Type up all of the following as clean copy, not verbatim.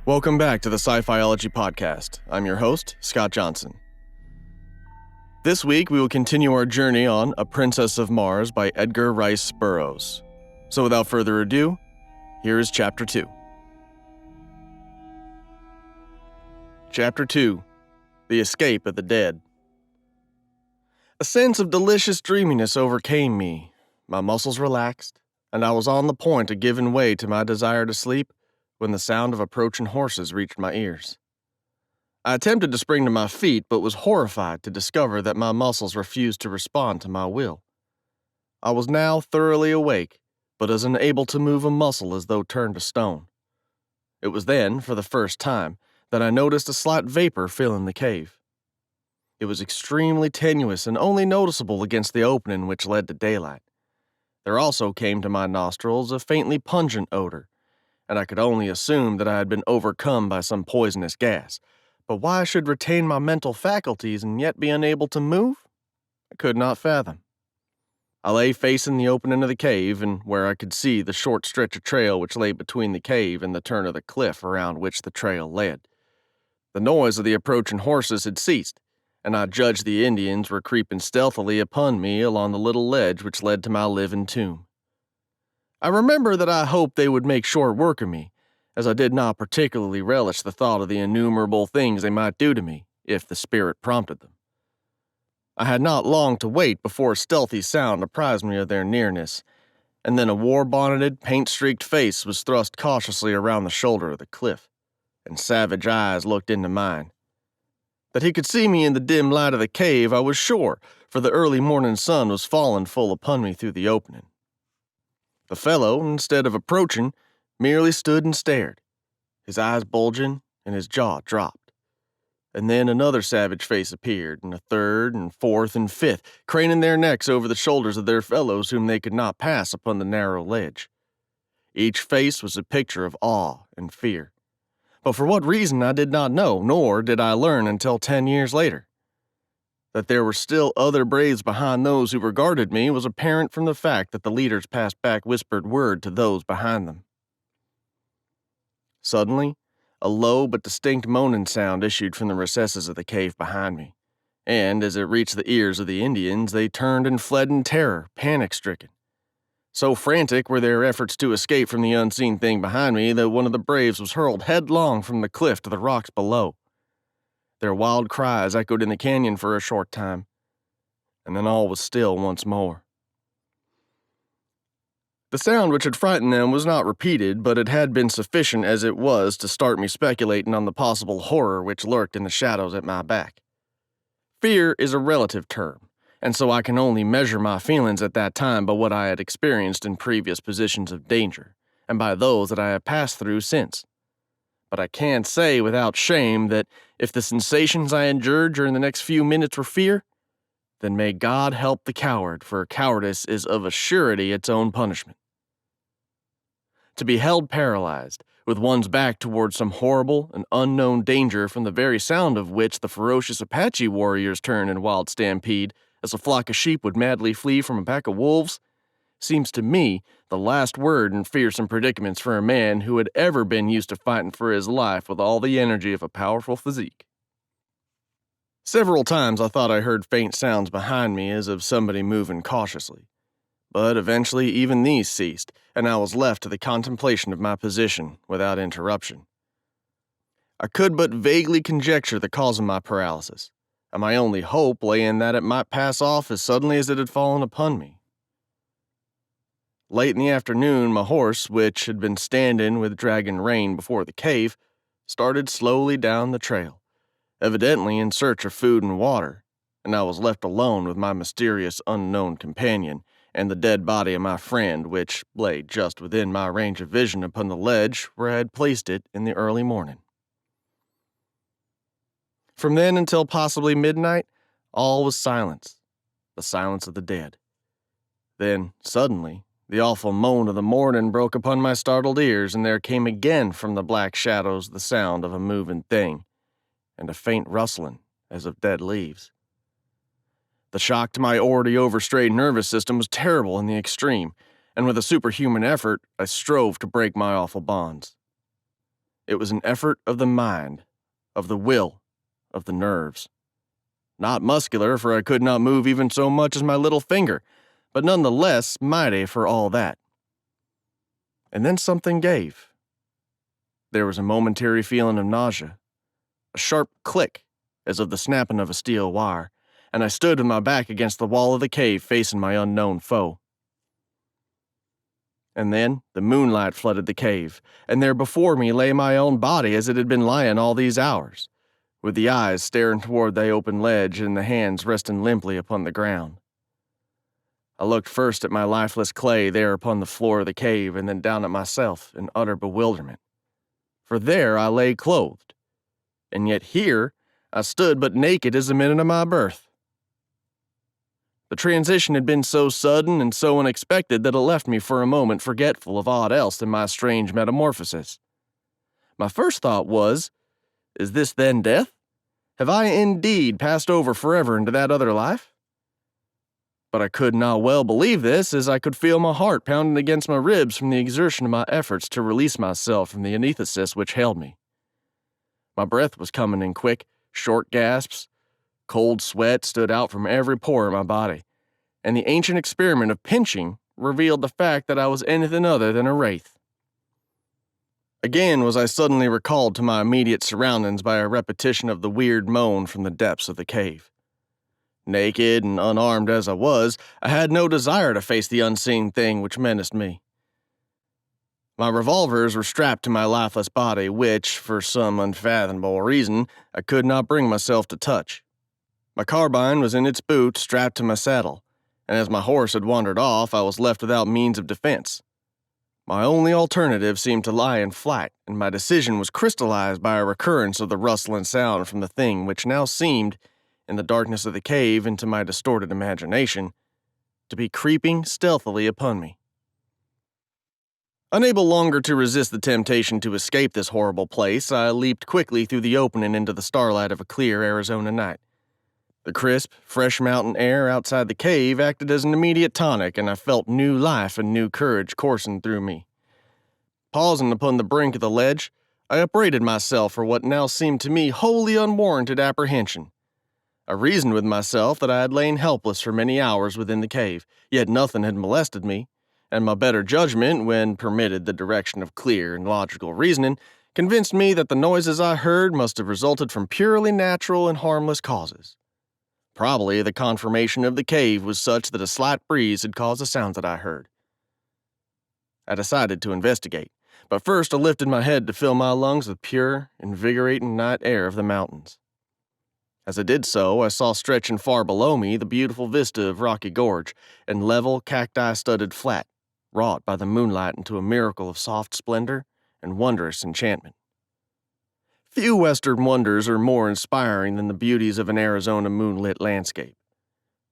Welcome back to the Scifi-ology podcast. I'm your host, Scott Johnson. This week, we will continue our journey on A Princess of Mars by Edgar Rice Burroughs. So without further ado, here is Chapter 2. Chapter 2. The Escape of the Dead. A sense of delicious dreaminess overcame me. My muscles relaxed, and I was on the point of giving way to my desire to sleep when the sound of approaching horses reached my ears. I attempted to spring to my feet, but was horrified to discover that my muscles refused to respond to my will. I was now thoroughly awake, but as unable to move a muscle as though turned to stone. It was then, for the first time, that I noticed a slight vapor filling the cave. It was extremely tenuous and only noticeable against the opening which led to daylight. There also came to my nostrils a faintly pungent odor, and I could only assume that I had been overcome by some poisonous gas. But why I should retain my mental faculties and yet be unable to move, I could not fathom. I lay facing the opening of the cave, and where I could see the short stretch of trail which lay between the cave and the turn of the cliff around which the trail led. The noise of the approaching horses had ceased, and I judged the Indians were creeping stealthily upon me along the little ledge which led to my living tomb. I remember that I hoped they would make short work of me, as I did not particularly relish the thought of the innumerable things they might do to me, if the spirit prompted them. I had not long to wait before a stealthy sound apprised me of their nearness, and then a war-bonneted, paint-streaked face was thrust cautiously around the shoulder of the cliff, and savage eyes looked into mine. That he could see me in the dim light of the cave I was sure, for the early morning sun was falling full upon me through the opening. The fellow, instead of approaching, merely stood and stared, his eyes bulging and his jaw dropped. And then another savage face appeared, and a third and fourth and fifth, craning their necks over the shoulders of their fellows whom they could not pass upon the narrow ledge. Each face was a picture of awe and fear. But for what reason I did not know, nor did I learn until 10 years later. That there were still other braves behind those who regarded me was apparent from the fact that the leaders passed back whispered word to those behind them. Suddenly, a low but distinct moaning sound issued from the recesses of the cave behind me, and as it reached the ears of the Indians, they turned and fled in terror, panic-stricken. So frantic were their efforts to escape from the unseen thing behind me that one of the braves was hurled headlong from the cliff to the rocks below. Their wild cries echoed in the canyon for a short time, and then all was still once more. The sound which had frightened them was not repeated, but it had been sufficient as it was to start me speculating on the possible horror which lurked in the shadows at my back. Fear is a relative term, and so I can only measure my feelings at that time by what I had experienced in previous positions of danger, and by those that I have passed through since. But I can say without shame that if the sensations I endured during the next few minutes were fear, then may God help the coward, for cowardice is of a surety its own punishment. To be held paralyzed, with one's back towards some horrible and unknown danger from the very sound of which the ferocious Apache warriors turn in wild stampede, as a flock of sheep would madly flee from a pack of wolves, seems to me the last word in fearsome predicaments for a man who had ever been used to fighting for his life with all the energy of a powerful physique. Several times I thought I heard faint sounds behind me as of somebody moving cautiously, but eventually even these ceased, and I was left to the contemplation of my position without interruption. I could but vaguely conjecture the cause of my paralysis, and my only hope lay in that it might pass off as suddenly as it had fallen upon me. Late in the afternoon, my horse, which had been standing with dragging rein before the cave, started slowly down the trail, evidently in search of food and water, and I was left alone with my mysterious unknown companion and the dead body of my friend, which lay just within my range of vision upon the ledge where I had placed it in the early morning. From then until possibly midnight, all was silence, the silence of the dead. Then, suddenly, the awful moan of the morning broke upon my startled ears, and there came again from the black shadows the sound of a moving thing, and a faint rustling as of dead leaves. The shock to my already overstrained nervous system was terrible in the extreme, and with a superhuman effort, I strove to break my awful bonds. It was an effort of the mind, of the will, of the nerves. Not muscular, for I could not move even so much as my little finger, but nonetheless mighty for all that. And then something gave. There was a momentary feeling of nausea, a sharp click, as of the snapping of a steel wire, and I stood with my back against the wall of the cave facing my unknown foe. And then the moonlight flooded the cave, and there before me lay my own body as it had been lying all these hours, with the eyes staring toward the open ledge and the hands resting limply upon the ground. I looked first at my lifeless clay there upon the floor of the cave, and then down at myself in utter bewilderment. For there I lay clothed, and yet here I stood but naked as the minute of my birth. The transition had been so sudden and so unexpected that it left me for a moment forgetful of aught else than my strange metamorphosis. My first thought was, is this then death? Have I indeed passed over forever into that other life? But I could not well believe this, as I could feel my heart pounding against my ribs from the exertion of my efforts to release myself from the anaesthesis which held me. My breath was coming in quick, short gasps. Cold sweat stood out from every pore of my body, and the ancient experiment of pinching revealed the fact that I was anything other than a wraith. Again was I suddenly recalled to my immediate surroundings by a repetition of the weird moan from the depths of the cave. Naked and unarmed as I was, I had no desire to face the unseen thing which menaced me. My revolvers were strapped to my lifeless body, which, for some unfathomable reason, I could not bring myself to touch. My carbine was in its boot, strapped to my saddle, and as my horse had wandered off, I was left without means of defense. My only alternative seemed to lie in flight, and my decision was crystallized by a recurrence of the rustling sound from the thing which now seemed, in the darkness of the cave and to my distorted imagination, to be creeping stealthily upon me. Unable longer to resist the temptation to escape this horrible place, I leaped quickly through the opening into the starlight of a clear Arizona night. The crisp, fresh mountain air outside the cave acted as an immediate tonic, and I felt new life and new courage coursing through me. Pausing upon the brink of the ledge, I upbraided myself for what now seemed to me wholly unwarranted apprehension. I reasoned with myself that I had lain helpless for many hours within the cave, yet nothing had molested me, and my better judgment, when permitted the direction of clear and logical reasoning, convinced me that the noises I heard must have resulted from purely natural and harmless causes. Probably the conformation of the cave was such that a slight breeze had caused the sounds that I heard. I decided to investigate, but first I lifted my head to fill my lungs with pure, invigorating night air of the mountains. As I did so, I saw stretching far below me the beautiful vista of Rocky Gorge and level, cacti-studded flat, wrought by the moonlight into a miracle of soft splendor and wondrous enchantment. Few Western wonders are more inspiring than the beauties of an Arizona moonlit landscape.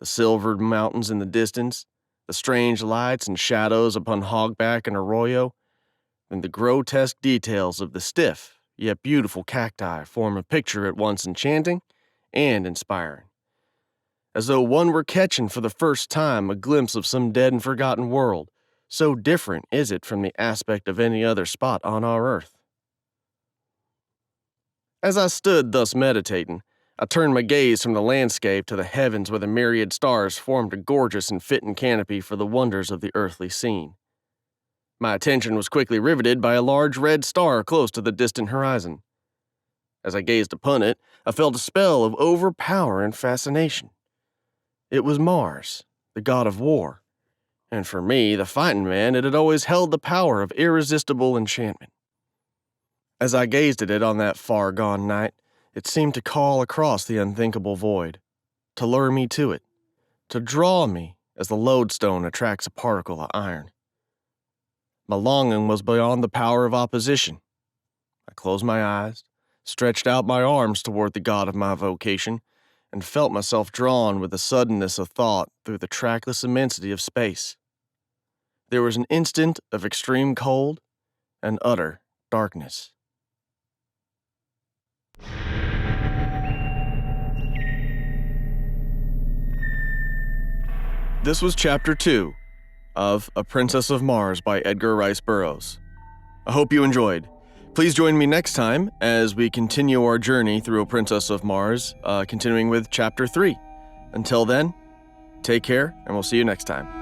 The silvered mountains in the distance, the strange lights and shadows upon hogback and arroyo, and the grotesque details of the stiff yet beautiful cacti form a picture at once enchanting and inspiring. As though one were catching for the first time a glimpse of some dead and forgotten world, so different is it from the aspect of any other spot on our earth. As I stood thus meditating, I turned my gaze from the landscape to the heavens where the myriad stars formed a gorgeous and fitting canopy for the wonders of the earthly scene. My attention was quickly riveted by a large red star close to the distant horizon. As I gazed upon it, I felt a spell of overpowering fascination. It was Mars, the god of war, and for me, the fighting man, it had always held the power of irresistible enchantment. As I gazed at it on that far-gone night, it seemed to call across the unthinkable void, to lure me to it, to draw me as the lodestone attracts a particle of iron. My longing was beyond the power of opposition. I closed my eyes, stretched out my arms toward the god of my vocation, and felt myself drawn with the suddenness of thought through the trackless immensity of space. There was an instant of extreme cold and utter darkness. This was Chapter 2 of A Princess of Mars by Edgar Rice Burroughs. I hope you enjoyed. Please join me next time as we continue our journey through A Princess of Mars, continuing with Chapter 3. Until then, take care, and we'll see you next time.